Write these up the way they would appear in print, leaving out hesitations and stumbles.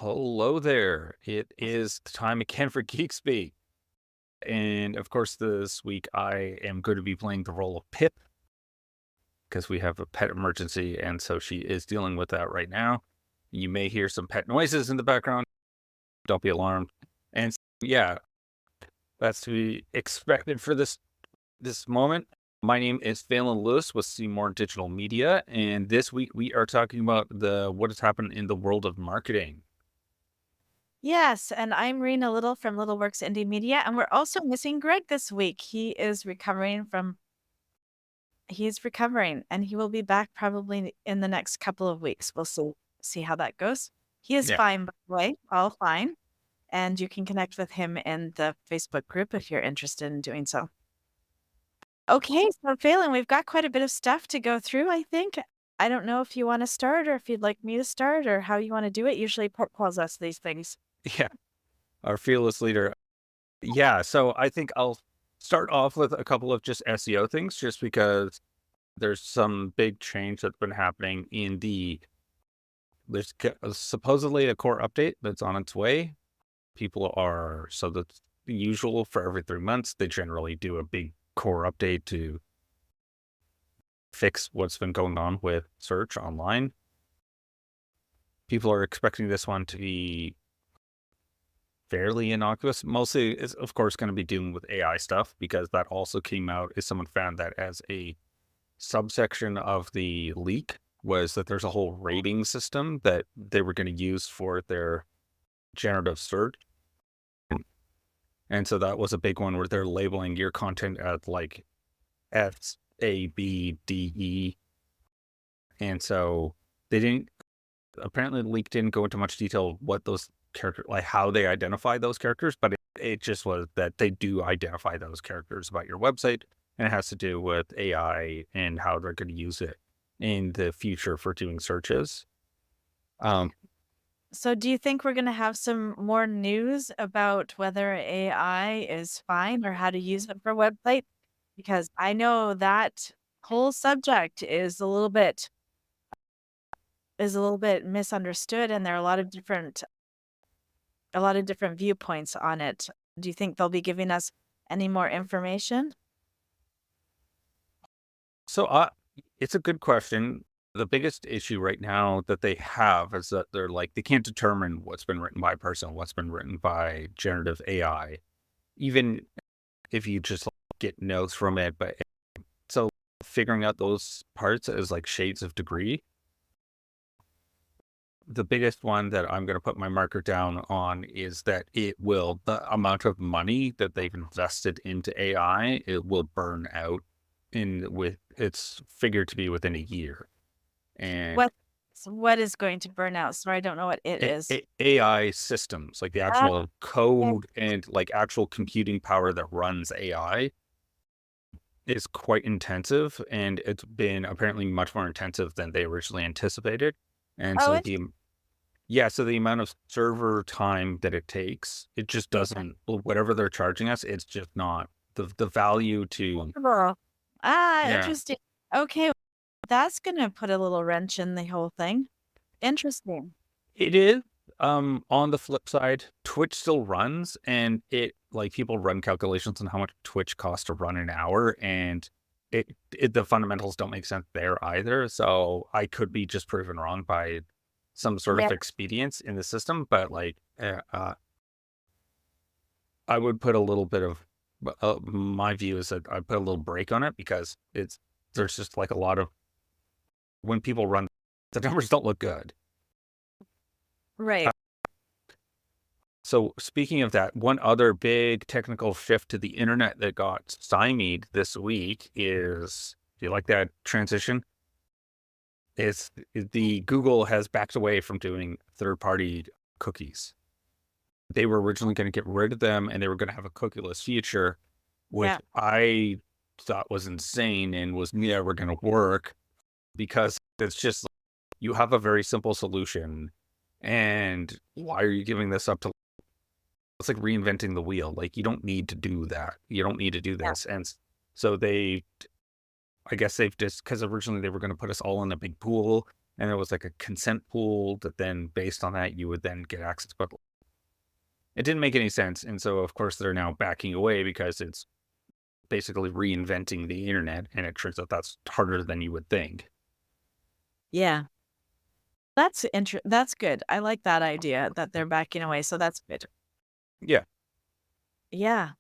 Hello there. It is the time again for Geek Speak. And of course, this week I am going to be playing the role of Pip because we have a pet emergency. And so she is dealing with that right now. You may hear some pet noises in the background. Don't be alarmed. And yeah, that's to be expected for this moment. My name is Phelan Lewis with Seymour Digital Media. And this week we are talking about what has happened in the world of marketing. Yes, and I'm Rena Little from Little Works Indie Media, and we're also missing Greg this week. He's recovering and he will be back probably in the next couple of weeks. We'll see how that goes. He is Yeah. fine, by the way, all fine. And you can connect with him in the Facebook group if you're interested in doing so. Okay, so Phelan, we've got quite a bit of stuff to go through, I think. I don't know if you want to start or if you'd like me to start or how you want to do it. Usually Port calls us these things. Yeah. Our fearless leader. Yeah, so I think I'll start off with a couple of just SEO things, just because there's some big change that's been happening there's supposedly a core update that's on its way. So that's the usual for every 3 months. They generally do a big core update to fix what's been going on with search online. People are expecting this one to be fairly innocuous. Mostly is, of course, going to be dealing with AI stuff because that also came out as someone found that as a subsection of the leak was that there's a whole rating system that they were going to use for their generative search. And so that was a big one where they're labeling your content as like S, A, B, D, E. And so apparently the leak didn't go into much detail what those characters, like how they identify those characters, but it just was that they do identify those characters about your website, and it has to do with AI and how they're going to use it in the future for doing searches. Um, So do you think we're going to have some more news about whether AI is fine or how to use it for website? Because I know that whole subject is a little bit misunderstood and there are a lot of different viewpoints on it. Do you think they'll be giving us any more information? so it's a good question. The biggest issue right now that they have is that they can't determine what's been written by a person, what's been written by generative AI, even if you just get notes from it. But so figuring out those parts is like shades of degree. The biggest one that I'm going to put my marker down on is that the amount of money that they've invested into AI, it will burn out it's figured to be within a year. And What is going to burn out? Sorry, I don't know what it is. AI systems, like the Ah, actual okay. code and like actual computing power that runs AI, is quite intensive, and it's been apparently much more intensive than they originally anticipated. And Oh, so interesting. so the amount of server time that it takes, it just doesn't, whatever they're charging us, it's just not the value to, yeah, Interesting. Okay, that's gonna put a little wrench in the whole thing. Interesting. it is. On the flip side, Twitch still runs, and people run calculations on how much Twitch costs to run an hour, and the fundamentals don't make sense there either. So I could be just proven wrong by some sort Yeah. of expedience in the system, but I would put a little bit of, my view is that I put a little break on it because there's just like a lot of, when people run, the numbers don't look good. Right. So speaking of that, one other big technical shift to the internet that got stymied this week do you like that transition? Is the Google has backed away from doing third-party cookies. They were originally going to get rid of them, and they were going to have a cookieless future, which Yeah. I thought was insane and was never going to work because it's just, you have a very simple solution, and why are you giving this up to, it's like reinventing the wheel. Like, you don't need to do that. You don't need to do Yeah. this. And so I guess they've just, because originally they were going to put us all in a big pool and there was like a consent pool that then based on that, you would then get access. But it didn't make any sense. And so, of course, they're now backing away because it's basically reinventing the internet. And it turns out that's harder than you would think. Yeah. That's good. I like that idea that they're backing away, so that's good. Yeah. Yeah.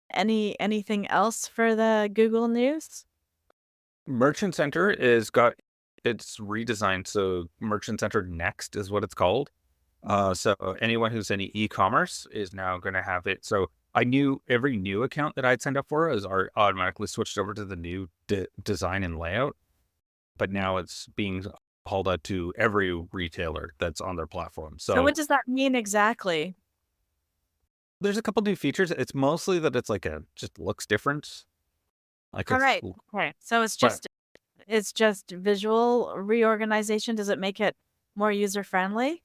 Anything else for the Google News? Merchant Center is got it's redesigned. So Merchant Center Next is what it's called. So anyone who's in e-commerce is now going to have it. So I knew every new account that I'd signed up for is automatically switched over to the new design and layout. But now it's being hauled out to every retailer that's on their platform. So So what does that mean exactly? there's a couple new features. It's mostly that it's like just looks different. Like All it's, right. Okay. So but it's just visual reorganization. Does it make it more user friendly?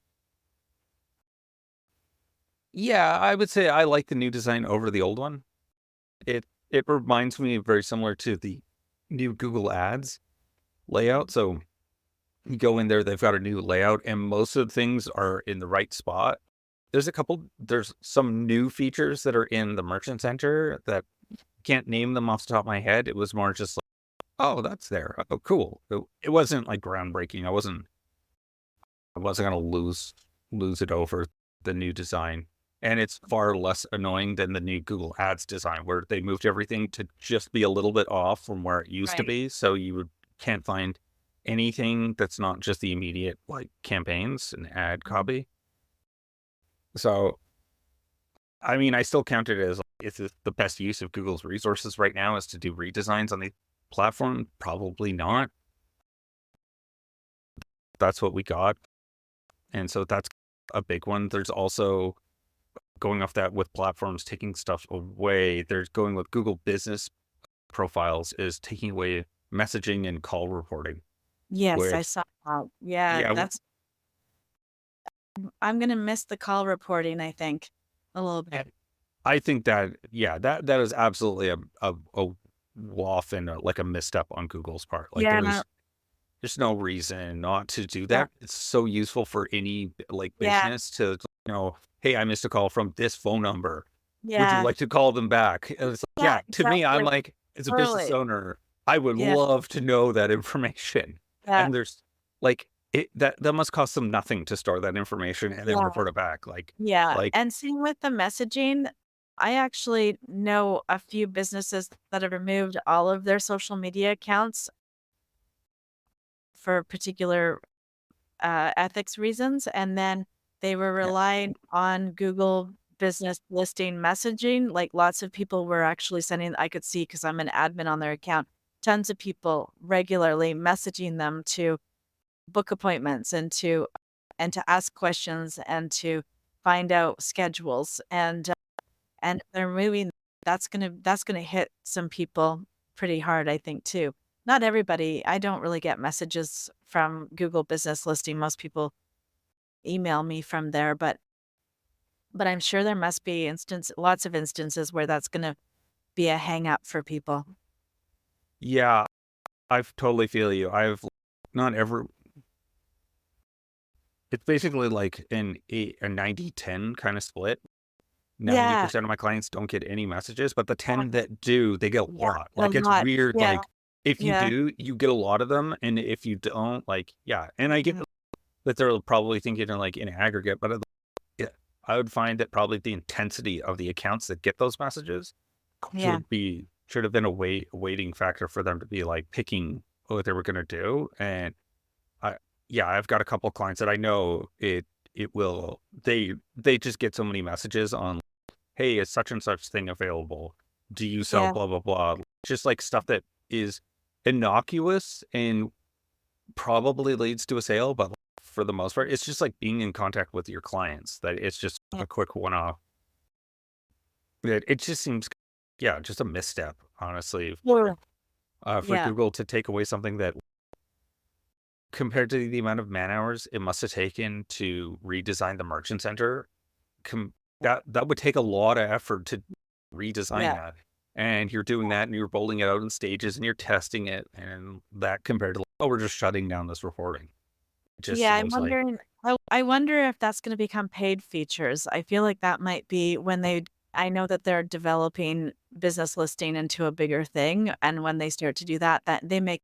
yeah, I would say I like the new design over the old one. It reminds me very similar to the new Google Ads layout. So you go in there, they've got a new layout, and most of the things are in the right spot. There's some new features that are in the Merchant Center that can't name them off the top of my head. It was more just like, oh, that's there. Oh, cool. It wasn't like groundbreaking. I wasn't gonna lose it over the new design. And it's far less annoying than the new Google Ads design, where they moved everything to just be a little bit off from where it used to Right. be. So can't find anything that's not just the immediate like campaigns and ad Mhm. copy. So I mean, I still count it as is this the best use of Google's resources right now is to do redesigns on the platform? Probably not. That's what we got. And so that's a big one. There's also going off that with platforms taking stuff away. There's going with Google Business Profiles is taking away messaging and call reporting, Yes, I which, saw that. Yeah, yeah, I'm gonna miss the call reporting, I think, a little bit. I think that, yeah, that is absolutely a waff and like a misstep on Google's part. Like Yeah, there's no reason not to do yeah, that. It's so useful for any like yeah, business to, hey, I missed a call from this phone number. Would you yeah, like to call them back? And it's like, yeah, yeah, to me, I'm exactly. like, as a business Totally. owner, I would Yeah, love to know that information. yeah, And there's like that must cost them nothing to store that information and then yeah, report it back. yeah, Like and same with the messaging. I actually know a few businesses that have removed all of their social media accounts for particular ethics reasons, and then they were yeah, relying on Google Business Listing messaging. Like lots of people were actually sending, I could see because I'm an admin on their account, tons of people regularly messaging them to book appointments and to ask questions and to find out schedules and they're moving that's gonna hit some people pretty hard, I think, too. Not everybody. I don't really get messages from Google Business Listing. Most people email me from there, but I'm sure there must be lots of instances where that's gonna be a hang up for people. yeah, I totally feel you. I've not ever it's basically like a 90-10 kind of split. Yeah. 90% of my clients don't get any messages, but the Yeah. 10 that do, they get a Yeah. lot. A Like, it's lot. weird, Yeah. like, if you Yeah. do, you get a lot of them, and if you don't, like, yeah, and I get Mhm. that they're probably thinking like in aggregate, but yeah, I would find that probably the intensity of the accounts that get those messages Yeah. should have been a weighting factor for them to be like picking what they were gonna do, and I yeah, I've got a couple clients that I know it will they just get so many messages on, "Hey, is such and such thing available? Do you sell Yeah. blah, blah, blah?" Just like stuff that is innocuous and probably leads to a sale, but for the most part, it's just like being in contact with your clients that it's just Yeah. a quick one-off. It just seems, yeah, just a misstep, honestly, Yeah. for Yeah. Google to take away something that compared to the amount of man-hours it must have taken to redesign the merchant center, com that would take a lot of effort to redesign Yeah. that, and you're doing that, and you're rolling it out in stages, and you're testing it, and that compared to, like, "Oh, we're just shutting down this reporting." It just Yeah, I'm seems like wondering I wonder if that's gonna become paid features. I feel like that might be when I know that they're developing business listing into a bigger thing, and when they start to do that, that they may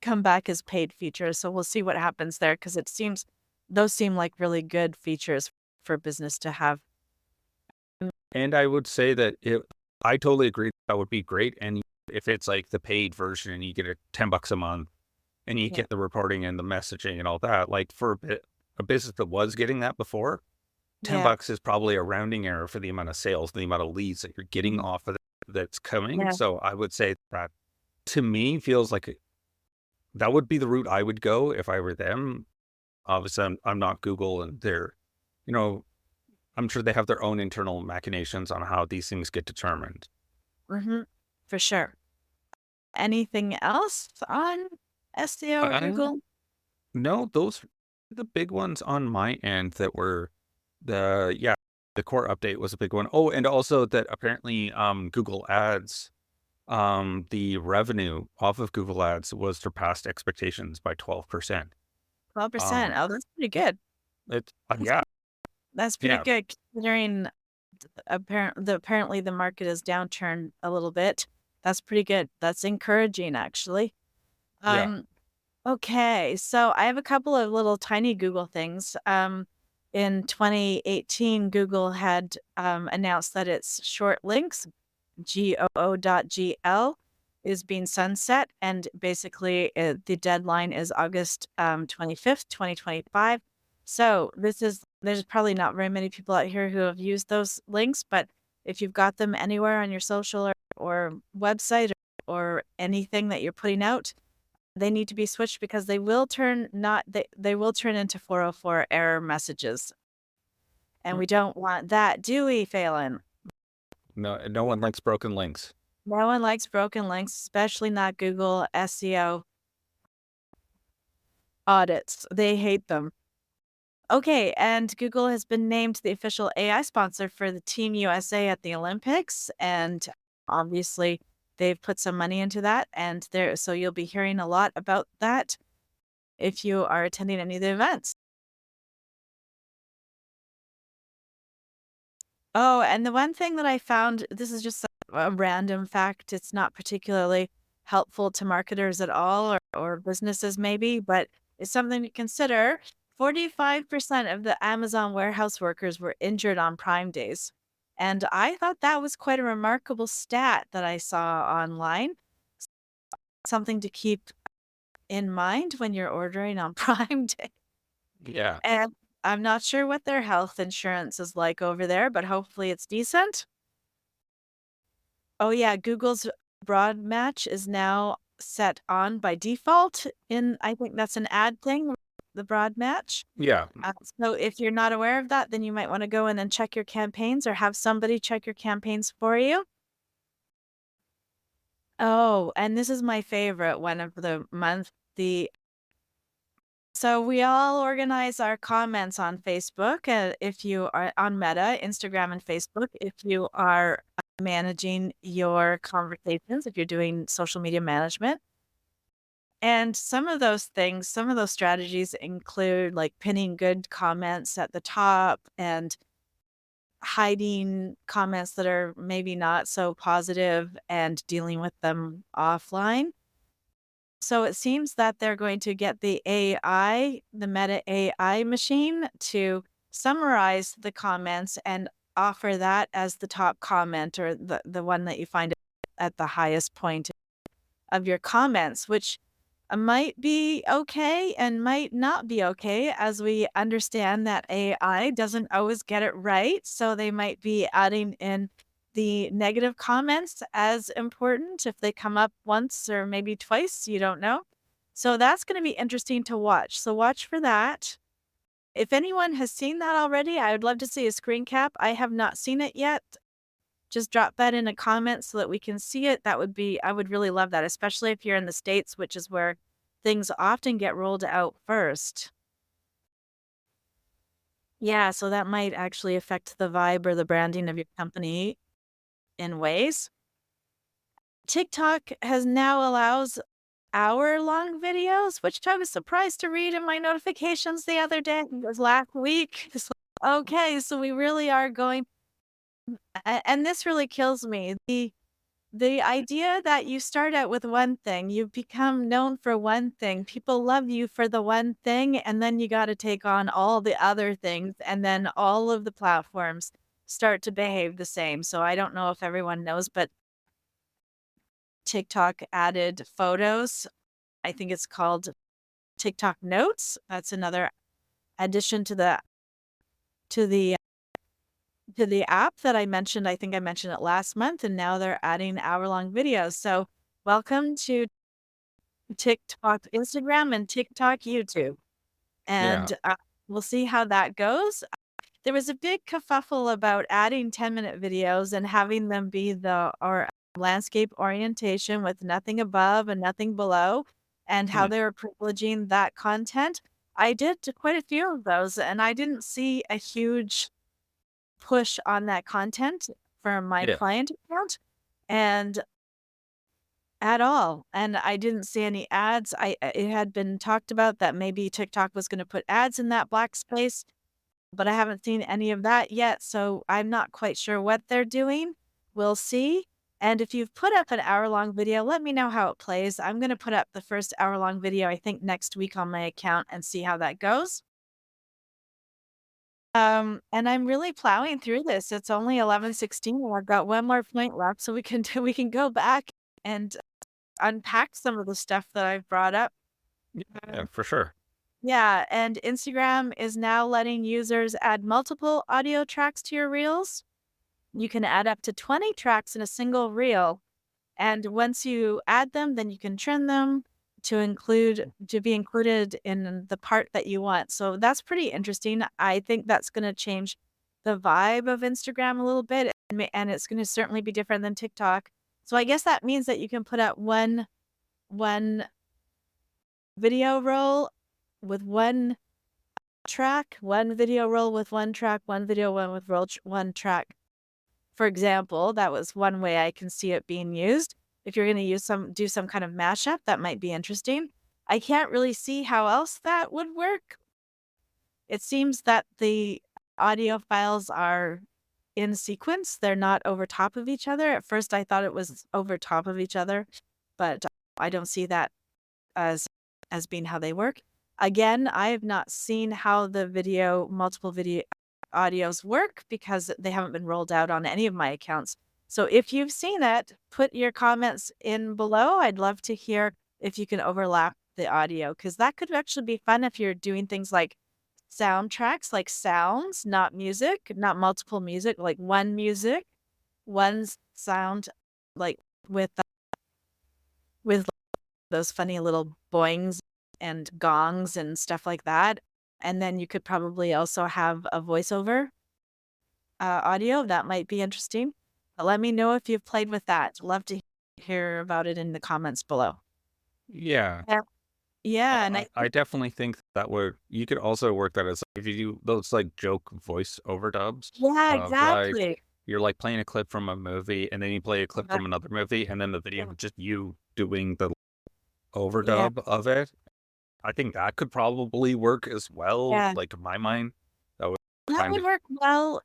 come back as paid features, so we'll see what happens there because it seems those seem like really good features for business to have. and I would say that I totally agree that would be great, and if it's like the paid version and you get it $10 a month and you Yeah. get the reporting and the messaging and all that, like for a business that was getting that before, Yeah. $10 is probably a rounding error for the amount of sales, the amount of leads that you're getting Mhm. off of that's coming. Yeah. So I would say that to me feels like that would be the route I would go if I were them. Obviously, I'm not Google, and you know, I'm sure they have their own internal machinations on how these things get determined. Mhm. For sure. Anything else on SEO or Uh, Google? no, those are the big ones on my end that were yeah, the core update was a big one. Oh, and also that apparently Google Ads, the revenue off of Google Ads was surpassed expectations by 12%. 12%. Um, Oh, that's pretty good. it's That's yeah, that's pretty yeah, good considering apparently the market has downturned a little bit. That's pretty good. That's encouraging, actually. yeah, Um, okay, so I have a couple of little tiny Google things. In 2018, Google had announced that its short links, GOO.GL, is being sunset, and basically the deadline is August 25th, 2025. So there's probably not very many people out here who have used those links, but if you've got them anywhere on your social or website or anything that you're putting out, they need to be switched because they will turn into 404 error messages. And mm, we don't want that, do we, Phelan? no, no one likes broken links. No one likes broken links, especially not Google SEO audits. They hate them. Okay, and Google has been named the official AI sponsor for the Team USA at the Olympics, and obviously they've put some money into that, and there so you'll be hearing a lot about that if you are attending any of the events. Oh, and the one thing that I found, this is just a random fact, it's not particularly helpful to marketers at all or businesses maybe, but it's something to consider. 45% of the Amazon warehouse workers were injured on Prime days. And I thought that was quite a remarkable stat that I saw online. Something to keep in mind when you're ordering on Prime Day. Yeah, And I'm not sure what their health insurance is like over there, but hopefully it's decent. Oh, yeah, Google's broad match is now set on by default in I think that's an ad thing, the broad match. yeah, So if you're not aware of that, then you might wanna go in and check your campaigns or have somebody check your campaigns for you. Oh, and this is my favorite one of the month, the so we all organize our comments on Facebook, if you are on Meta, Instagram, and Facebook. If you are managing your conversations, if you're doing social media management. And some of those things, some of those strategies include like pinning good comments at the top and hiding comments that are maybe not so positive and dealing with them offline. So it seems that they're going to get the AI, the Meta AI machine to summarize the comments and offer that as the top comment or the one that you find at the highest point of your comments, which might be okay and might not be okay as we understand that AI doesn't always get it right. So they might be adding in the negative comments as important if they come up once or maybe twice, you don't know. So that's going to be interesting to watch. So watch for that. If anyone has seen that already, I would love to see a screen cap. I have not seen it yet. Just drop that in a comment so that we can see it. I would really love that, especially if you're in the States, which is where things often get rolled out first. Yeah, so that might actually affect the vibe or the branding of your company in ways. TikTok has now allows hour-long videos, which I was surprised to read in my notifications the other day. It was last week. It's like, okay, so we really are going and this really kills me. The idea that you start out with one thing, you become known for one thing, people love you for the one thing, and then you gotta take on all the other things, and then all of the platforms start to behave the same. So I don't know if everyone knows, but TikTok added photos. I think it's called TikTok Notes. That's another addition to the to the app that I mentioned. I think I mentioned it last month, and now they're adding hour-long videos. So welcome to TikTok, Instagram, and TikTok, YouTube. Yeah. And we'll see how that goes. There was a big kerfuffle about adding 10-minute videos and having them be the or landscape orientation with nothing above and nothing below, and how Hmm. they were privileging that content. I did quite a few of those, and I didn't see a huge push on that content from my Yeah. client account and at all. And I didn't see any ads. It had been talked about that maybe TikTok was going to put ads in that black space, but I haven't seen any of that yet. So I'm not quite sure what they're doing. We'll see. And if you've put up an hour-long video, let me know how it plays. I'm going to put up the first hour-long video, I think, next week on my account and see how that goes. And I'm really plowing through this. It's only 11:16 and I've got one more point left, so we can go back and unpack some of the stuff that I've brought up. Yeah, Um, for sure. yeah, and Instagram is now letting users add multiple audio tracks to your reels. You can add up to 20 tracks in a single reel. And once you add them, then you can trim them to be included in the part that you want. So that's pretty interesting. I think that's going to change the vibe of Instagram a little bit, and it's going to certainly be different than TikTok. So I guess that means that you can put out one video roll with one track, one video roll with one track, one video one with one track. For example, that was one way I can see it being used. If you're gonna do some kind of mashup, that might be interesting. I can't really see how else that would work. It seems that the audio files are in sequence, they're not over top of each other. At first, I thought it was over top of each other, but I don't see that as being how they work. Again, I have not seen how the multiple video audios work because they haven't been rolled out on any of my accounts. So if you've seen it, put your comments in below. I'd love to hear if you can overlap the audio because that could actually be fun if you're doing things like soundtracks, like sounds, not music, not multiple music, like one music, one sound, like with with those funny little boings and gongs and stuff like that. And then you could probably also have a voiceover audio. That might be interesting. But let me know if you've played with that. Love to hear about it in the comments below. Yeah. Yeah. Yeah. And I definitely think that would you could also work that as if you do those like joke voice overdubs yeah, of like exactly. you're like playing a clip from a movie and then you play a clip Uh, from another movie and then the video is just you doing the yeah. overdub of it. I think that could probably work as well. Yeah. Like in my mind, that would That kind would of work well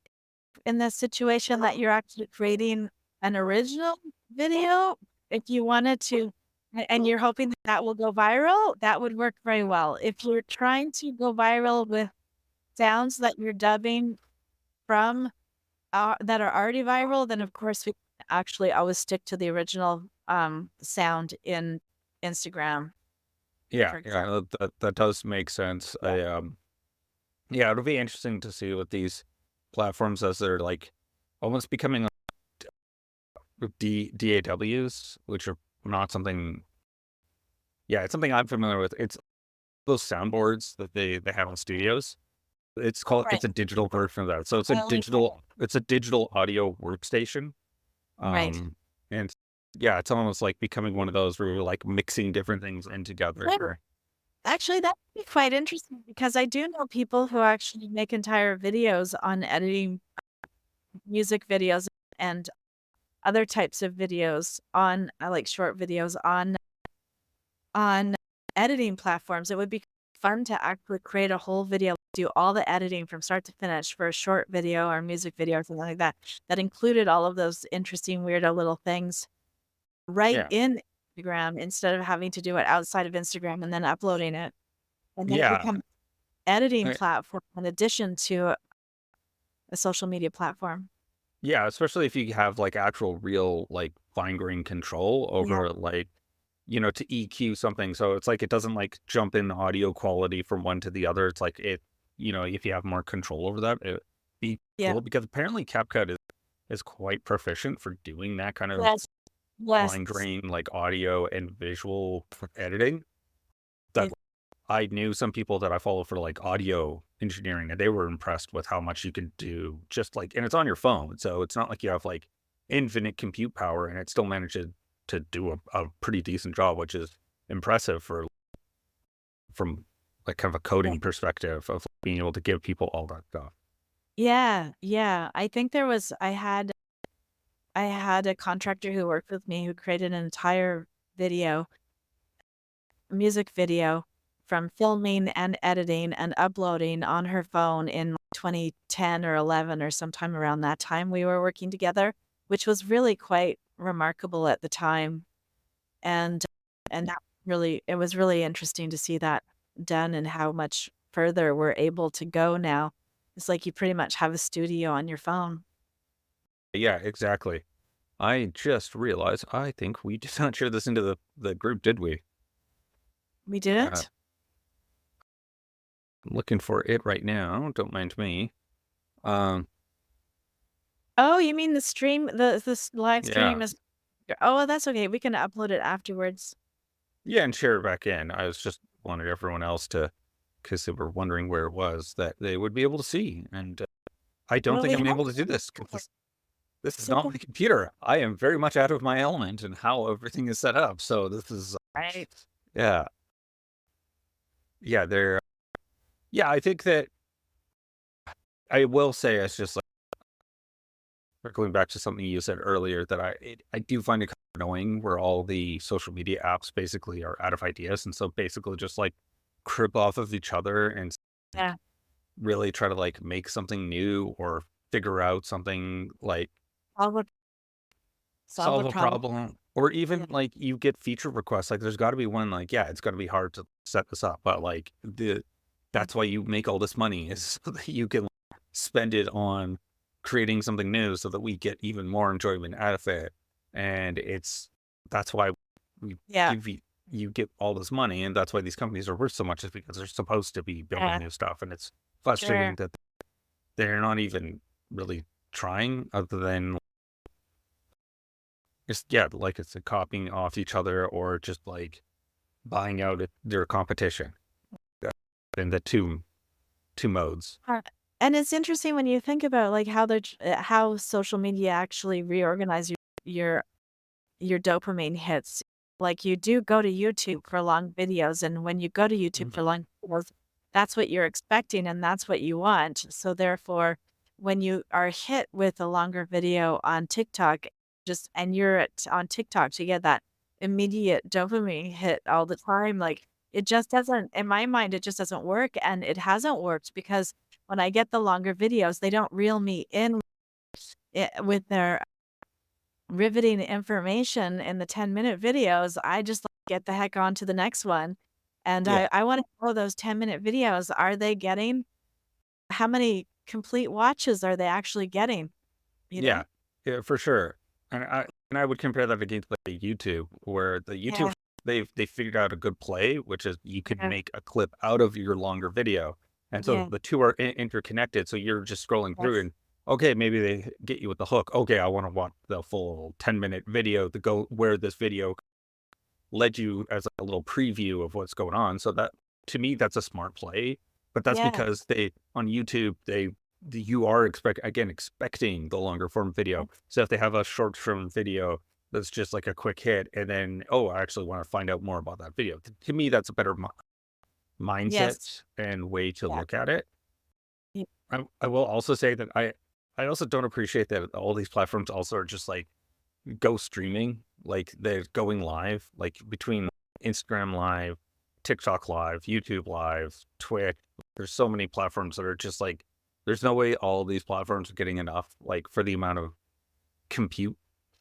in the situation that you're actually creating an original video. If you wanted to, and you're hoping that that will go viral, that would work very well. If you're trying to go viral with sounds that you're dubbing from that are already viral, then of course we actually always stick to the original sound in Instagram, yeah, for yeah. example. That does make sense. Yeah. Yeah, it'll be interesting to see what these platforms as they're like almost becoming DAWs, which are not something. Yeah, it's something I'm familiar with. It's those soundboards that they have in studios. Right. It's a digital version of that. So Well, it's a digital audio workstation. right. Um, and yeah, it's almost like becoming one of those where you're like mixing different things in together. Actually, that'd be quite interesting because I do know people who actually make entire videos on editing music videos and other types of videos on like short videos on editing platforms. It would be fun to actually create a whole video, do all the editing from start to finish for a short video or music video or something like that, that included all of those interesting, weirdo little things right Yeah. in Instagram instead of having to do it outside of Instagram and then uploading it. And then it Yeah. becomes editing I- platform in addition to a social media platform. Yeah, especially if you have like actual real like fine grained control Yeah. over like, to EQ something. So it's like it doesn't like jump in audio quality from one to the other. It's like if you have more control over that, it be Yeah. cool because apparently CapCut is quite proficient for doing that kind of Yes. Yes. fine grained like audio and visual editing. That It, I knew some people that I follow for like audio engineering, and they were impressed with how much you can do just like, and it's on your phone. So it's not like you have like infinite compute power and it still manages to do a pretty decent job, which is impressive from like kind of a yeah. coding perspective of being able to give people all that stuff. Yeah. Yeah. I think I had a contractor who worked with me who created an entire video, music video from filming and editing and uploading on her phone in 2010 or 11 or sometime around that time we were working together, which was really quite remarkable at the time. And that really it was really interesting to see that done and how much further we're able to go now. It's like you pretty much have a studio on your phone. Yeah, exactly. I just realized I think we did not share this into the group, did we? We Uh, didn't? I'm looking for it right now. Don't mind me. Um, Oh, you mean the stream, this live stream yeah. is oh, well, that's okay. We can upload it afterwards. Yeah, and share it back in. I was just wanted everyone else to, because they were wondering where it was, that they would be able to see. And I don't Well, think we I'm have able to do this because this is so not my computer. I am very much out of my element and how everything is set up. So this is, right. yeah, yeah, they're, yeah, I think that I will say it's just like circling back to something you said earlier that I do find it kind of annoying where all the social media apps basically are out of ideas. And so basically just like crib off of each other and Yeah. really try to like make something new or figure out something like Solve a solve solve a a problem. problem or Yeah. even like you get feature requests. Like there's got to be one like, yeah, it's going to be hard to set this up, but like that's why you make all this money is so that you can spend it on creating something new so that we get even more enjoyment out of it. And that's why we Yeah. give you get all this money. And that's why these companies are worth so much is because they're supposed to be building Yeah. new stuff. And it's Sure. frustrating that they're not even really trying other than just, yeah, like it's copying off each other or just like buying out their competition in the two modes. Uh, and it's interesting when you think about like how how social media actually reorganize your your dopamine hits. Like you do go to YouTube for long videos, and when you go to YouTube Mhm. for long videos, that's what you're expecting and that's what you want. So therefore, when you are hit with a longer video on TikTok, just and you're on TikTok to get that immediate dopamine hit all the time, like it just doesn't, in my mind, it just doesn't work. And it hasn't worked because when I get the longer videos, they don't reel me in with their riveting information in the 10-minute videos. I just like, get the heck on to the next one. And Yeah. I want to know those 10-minute videos. Are they getting how many complete watches are they actually getting? You Yeah. know? Yeah, for sure. And I would compare that against like YouTube, where the YouTube Yeah. they figured out a good play, which is you could Yeah. make a clip out of your longer video, and so Yeah. the two are interconnected. So you're just scrolling through, Yes. and okay, maybe they get you with the hook. Okay, I want to watch the full 10-minute video to go where this video led you as a little preview of what's going on. So that to me, that's a smart play. But that's Yeah. because they on YouTube you are expecting the longer form video. So if they have a short form video that's just like a quick hit, and then I actually want to find out more about that video. To me, that's a better Yes. mindset and way to Yeah. look at it. Yeah. I will also say that I also don't appreciate that all these platforms also are just like go streaming, like they're going live, like between Instagram Live, TikTok Live, YouTube Live, Twitch. There's so many platforms that are just like, there's no way all of these platforms are getting enough, like for the amount of compute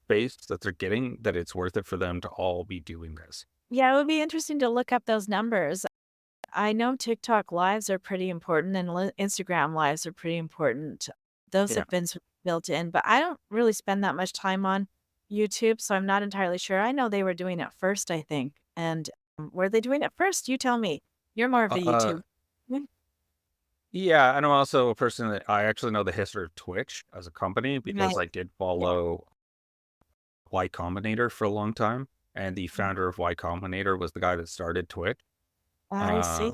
space that they're getting, that it's worth it for them to all be doing this. Yeah, it would be interesting to look up those numbers. I know TikTok lives are pretty important and Instagram lives are pretty important. Those Yeah. have been built in, but I don't really spend that much time on YouTube, so I'm not entirely sure. I know they were doing it first, I think. And were they doing it first? You tell me. You're more of a Uh, YouTube. Mm. yeah, and I'm also a person that I actually know the history of Twitch as a company Right. because I did Yeah. follow Y Combinator for a long time, and the Mm. founder of Y Combinator was the guy that started Twitch. I Uh, see.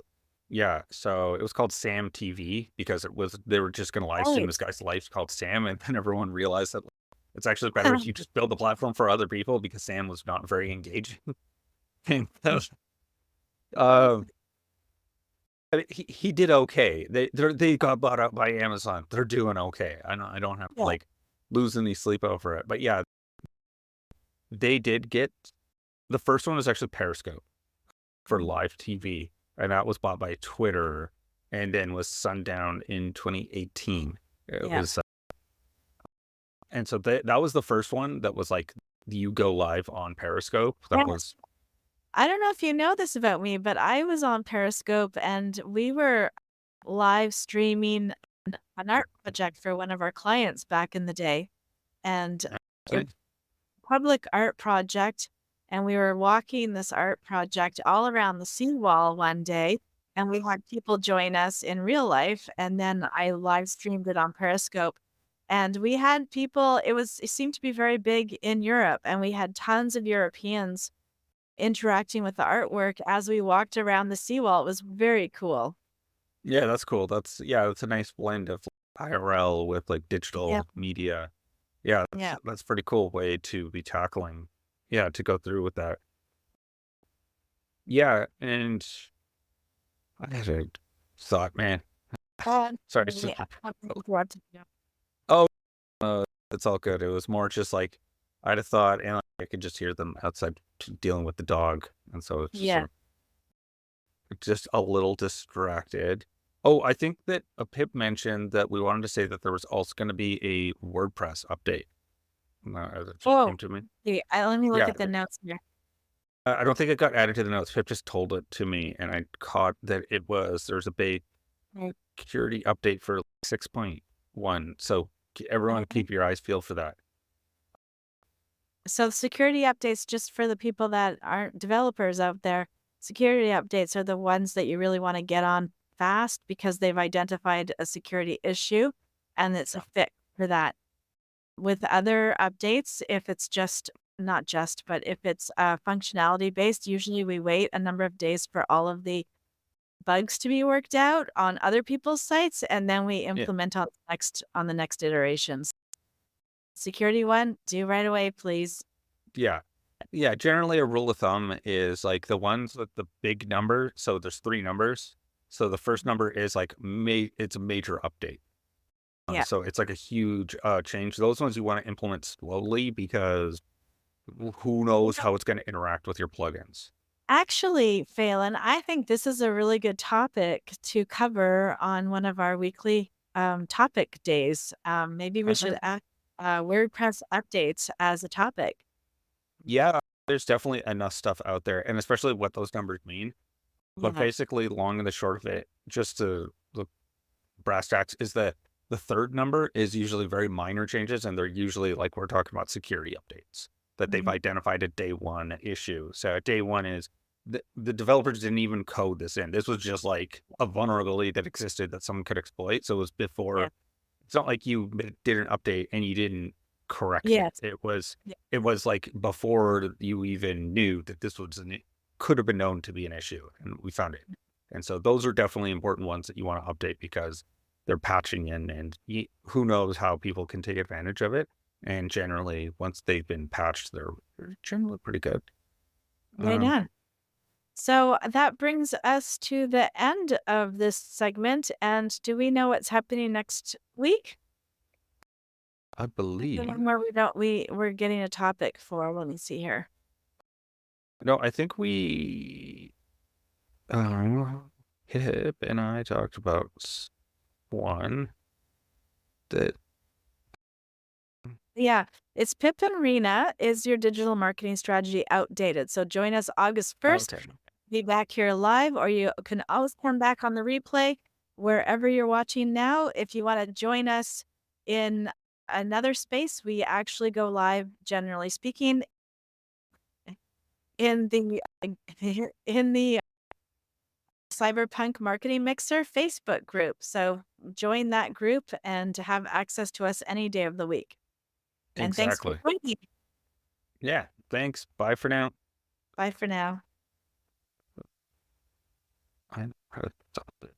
yeah, so it was called Sam TV because they were just going to live stream Right. this guy's life called Sam, and then everyone realized that it's actually better if you just build the platform for other people because Sam was not very engaging. And um, I mean, he did okay. They got bought out by Amazon. They're doing okay. I don't have to Yeah. like lose any sleep over it. But yeah, they did get the first one was actually Periscope for Mhm. live TV, and that was bought by Twitter, and then was sundown in 2018. It Yeah. was, and so that was the first one that was like you go live on Periscope. That Yes. was I don't know if you know this about me, but I was on Periscope and we were live streaming an art project for one of our clients back in the day. And it was nice. a public art project. And we were walking this art project all around the seawall one day. And we had people join us in real life. And then I live streamed it on Periscope. And we had people, it seemed to be very big in Europe. And we had tons of Europeans interacting with the artwork as we walked around the seawall. It was very cool. Yeah, that's cool. That's a nice blend of IRL with like Yeah. digital media. Yeah, Yeah. that's a pretty cool way to be tackling. Yeah, to go through with that. Yeah, and I had a thought, man. Sorry, it's just, Yeah. Interrupted you. oh, it's all good. It was more just like I had a thought, and like, I could just hear them outside dealing with the dog, and so it's just Yeah. sort of just a little distracted. Oh, I think that a Pip mentioned that we wanted to say that there was also going to be a WordPress update. As it just Oh, came to me. yeah. Let me look Yeah, at the notes here. I don't think it got added to the notes. Pip just told it to me, and I caught that there's a big Right. security update for 6.1. So everyone Okay. keep your eyes peeled for that. So security updates, just for the people that aren't developers out there, security updates are the ones that you really want to get on fast because they've identified a security issue and it's a Yeah. fix for that. With other updates, if it's just not just, but if it's functionality based, usually we wait a number of days for all of the bugs to be worked out on other people's sites, and then we Yeah. implement on the next iterations. Security one, do right away, please. Yeah. Yeah. Generally, a rule of thumb is like the ones with the big number. So there's three numbers. So the first number is like it's a major update. Yeah. So it's like a huge change. Those ones you want to implement slowly because who knows how it's going to interact with your plugins. Actually, Phelan, I think this is a really good topic to cover on one of our weekly topic days. Maybe we Okay. should add WordPress updates as a topic. Yeah, there's definitely enough stuff out there, and especially what those numbers mean. But Yeah. basically, long and the short of it, just to the brass tacks, is that the third number is usually very minor changes, and they're usually like we're talking about security updates that they've Mhm. identified at day one issue. So day one is the developers didn't even code this in. This was just like a vulnerability that existed that someone could exploit. So it was Yeah. before. It's not like you did an update and you didn't correct it. Yes. It Yeah. was like before you even knew that this was could have been known to be an issue, and we found it. And so those are definitely important ones that you want to update because they're patching in, and who knows how people can take advantage of it. And generally, once they've been patched, they're generally pretty good. Right on. So that brings us to the end of this segment. And do we know what's happening next week? I The believe one where we don't, we're getting a topic for. Let me see here. No, I think Hip and I talked about one that. Yeah, it's Pip and Rena. Is your digital marketing strategy outdated? So join us August 1st. Okay. Be back here live, or you can always come back on the replay wherever you're watching now. If you want to join us in another space, we actually go live, generally speaking, in the in the Cyberpunk Marketing Mixer Facebook group. So join that group and to have access to us any day of the week. And thanks for Exactly. joining. Yeah. Thanks. Bye for now. Bye for now. I pressed something.